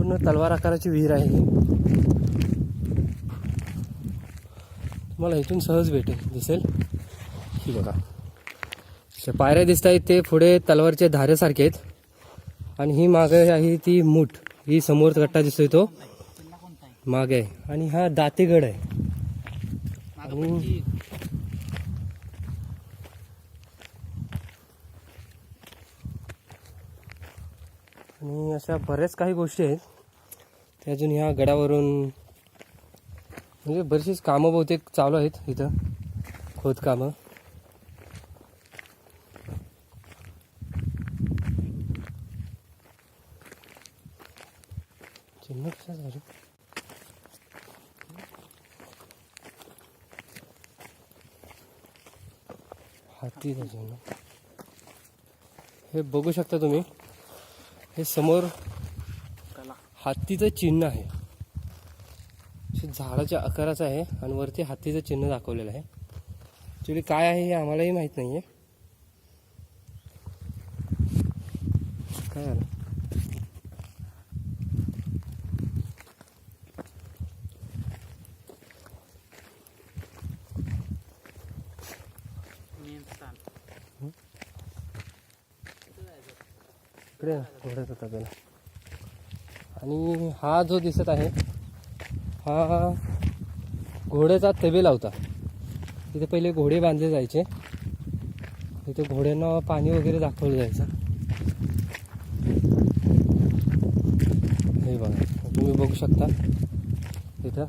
पूर्ण तलवार आकाराची विहीर आहे ही. तुम्हाला इथून सहज दिसेल. ही बघा, पायऱ्या दिसत आहेत ते पुढे तलवारच्या धारेसारखे आहेत. आणि ही मागे आहे ती मूठ. ही समोर गट्टा दिसतोय तो मागे आहे. आणि हा दातेगड आहे. आणि अशा बऱ्याच काही गोष्टी आहेत त्या अजून ह्या गडावरून म्हणजे बरीचशीच कामं बहुतेक चालू आहेत इथं, खोदकामं. चिन्ह कसं झालं हातीचं चिन्ह हे बघू शकता तुम्ही. हे समोर हत्तीचं चिन्ह आहे. झाडाच्या आकाराचं आहे आणि वरती हत्तीचं चिन्ह दाखवलेलं आहे. ॲक्च्युली काय आहे हे आम्हालाही माहीत नाही आहे. काय झालं इकडे घोड्याचा तबेला. आणि हा जो दिसत आहे हा घोड्याचा तबेला होता. तिथे पहिले घोडे बांधले जायचे. तिथे घोड्यांना पाणी वगैरे दाखवलं जायचं. हे बघा, तुम्ही बघू शकता तिथं.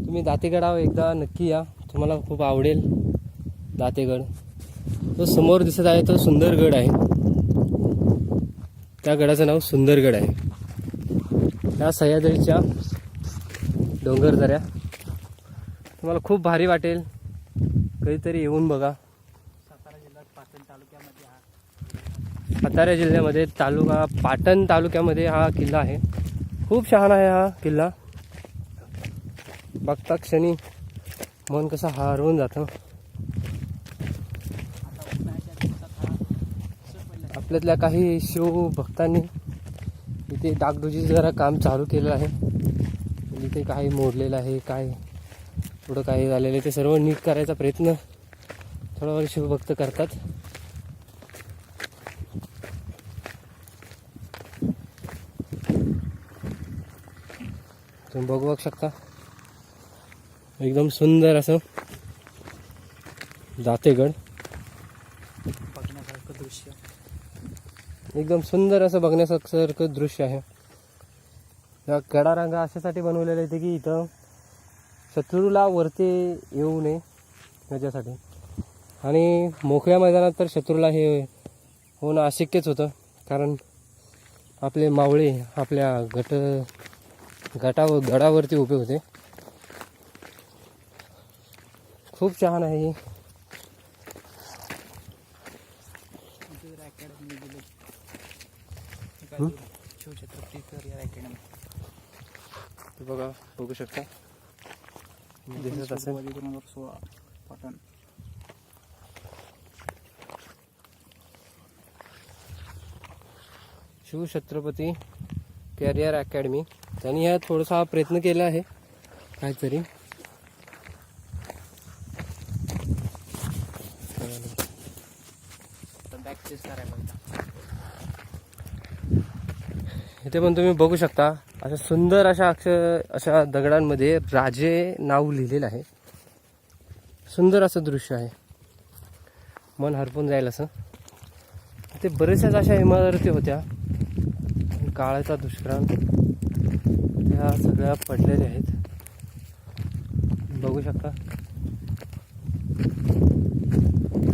तुम्ही दातेगडावर एकदा नक्की या, तुम्हाला खूप आवडेल दातेगड. तो समोर दिसत आहे तो सुंदरगड आहे. त्या गडाचं नाव सुंदरगड आहे. त्या सह्याद्रीच्या डोंगर दऱ्या तुम्हाला खूप भारी वाटेल. कधीतरी येऊन बघा. सातारा जिल्ह्यामध्ये पाटण तालुक्यामध्ये हा किल्ला आहे. खूप छान आहे हा किल्ला. बघता क्षणी मन कसं हरवून जातं. आपल्यातल्या काही शिवभक्तांनी इथे डागडुजीचं जरा काम चालू केलं आहे. इथे काही मोडलेलं आहे, काय पुढं काही झालेलं आहे ते सर्व नीट करायचा प्रयत्न थोडा शिवभक्त करतात. तुम्ही बघू शकता एकदम सुंदर असं दातेगड. बघण्यासारखं दृश्य, एकदम सुंदर असं बघण्यासारखं दृश्य आहे. या गडारांगा अशासाठी बनवलेले आहेत की इथं शत्रूला वरती येऊ नये याच्यासाठी. आणि मोकळ्या मैदानात तर शत्रूला हे होणं अशक्यच होतं, कारण आपले मावळे आपल्या गडावरती उभे होते. खूप छान आहे. बघा, बघू शकता दिसत असेल. Shivchhatrapati career academy. त्यांनी ह्या थोडासा प्रयत्न केला आहे काहीतरी. इथे पण तुम्ही बघू शकता अशा सुंदर अशा दगडांमध्ये राजे नाव लिहिलेलं आहे. सुंदर असं दृश्य आहे, मन हरपून जाईल असं. ते बरेचशाच अशा इमारती होत्या. काळाचा दुष्काळ त्या सगळ्या पडलेल्या आहेत. बघू शकता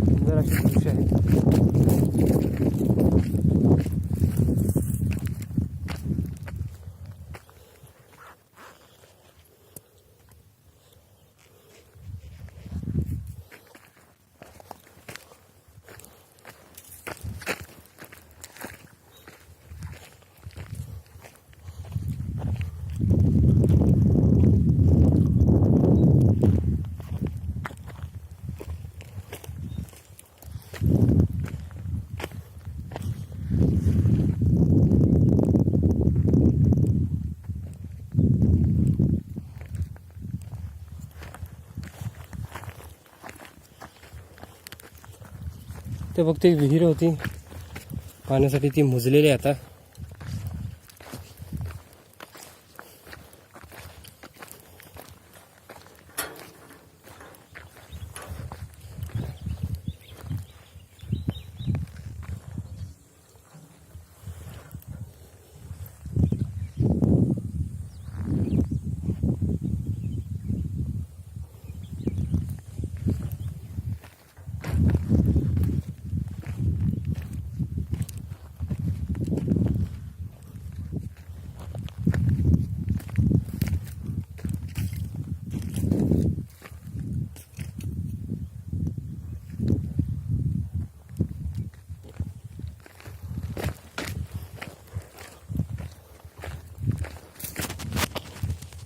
सुंदर असे दृश्य आहेत. इथे फक्त एक विहीर होती पाण्यासाठी, ती मुजलेली आहे आता.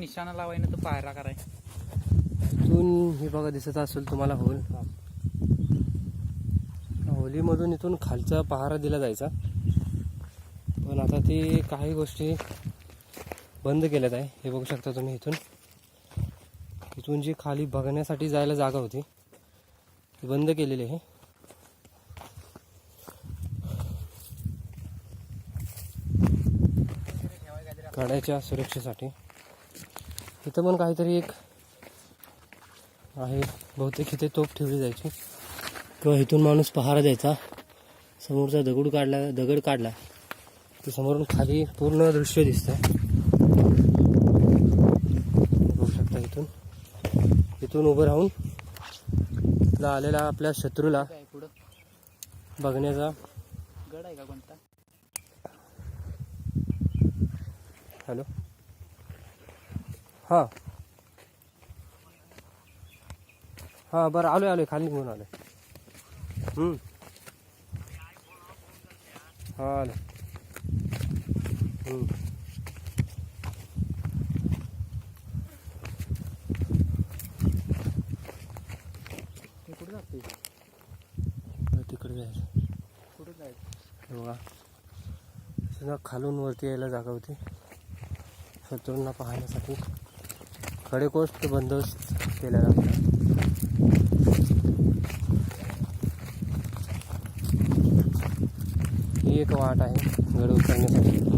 निशाणा लावायला तर पायरा कराय. इथून हे बघा दिसत असेल तुम्हाला होल. होलीमधून इथून खालचा पहारा दिला जायचा, पण आता ते काही गोष्टी बंद केल्यात आहे. हे बघू शकता तुम्ही. इथून जी खाली बघण्यासाठी जायला जागा होती ती बंद केलेली आहे. गाड्याच्या सुरक्षेसाठी. इथं पण काहीतरी एक आहे, बहुतेक इथे तोफ ठेवली जायची किंवा इथून माणूस पहारा द्यायचा. समोरचा दगड काढला ते समोरून खाली पूर्ण दृश्य दिसतंय. बघू शकता. इथून उभं राहून इथला आलेला आपल्या शत्रूला पुढं बघण्याचा. गड आहे का कोणता? हॅलो, हां हां, बरं आलोय खाली घेऊन आलोय. हां आलो. ते कुठं जाते? तिकडे जायचं. कुठं जायचं? हे बघा, सगळं खालून वरती यायला जागा होती शत्रूंना पाहण्यासाठी. कडेकोट बंदोबस्त केलेला होता. ही एक वाट आहे गड उतरण्यासाठी.